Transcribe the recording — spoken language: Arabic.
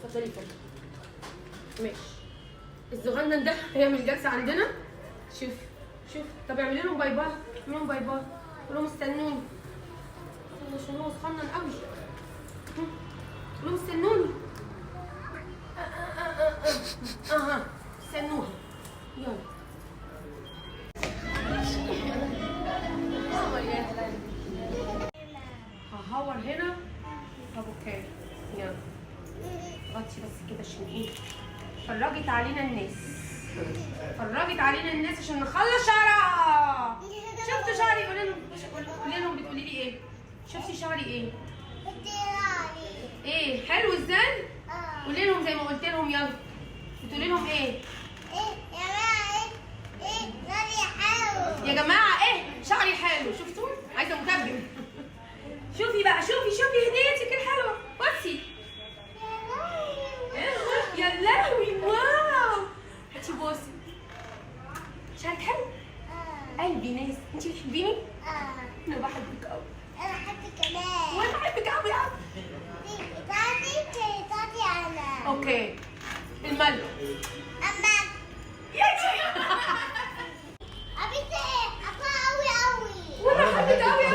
اتفضلي اتفضلي. ماشي. الصغنن ده هيعمل جلسه عندنا. شوف شوف. طب اعملي لهم باي باي. اعملي لهم باي باي. قول لهم استنوني. عشان هو صغنن قوي. قول لهم استنوني. اها استنوها. يلا. ههور هنا. طب اوكي يلا غطي بس كده عشان ايه؟ فرجت علينا الناس. فرجت علينا الناس عشان نخلص شعرها. شفتوا شعري؟ قولي لهم بتقولي لي ايه؟ شفتي شعري ايه؟ ايه حلو ازاي؟ قولي لهم زي ما قلت لهم يلا. بتقولي لهم ايه؟ يا جماعه ايه شعري حلو. شفتوا؟ عايزه مترجم. شوفي بقى شوفي هديتك الحلوه. بصي يا لهوي واو. هاتي بصي شعرك حلو. قلبي ناس. انتي بتحبيني؟ انا بحبك قوي. انا بحبك كمان. وانا بحبك قوي قوي. تاتي انا. اوكي الملح. اما يا شيخ ابيتي ابا قوي قوي. وانا بحبك قوي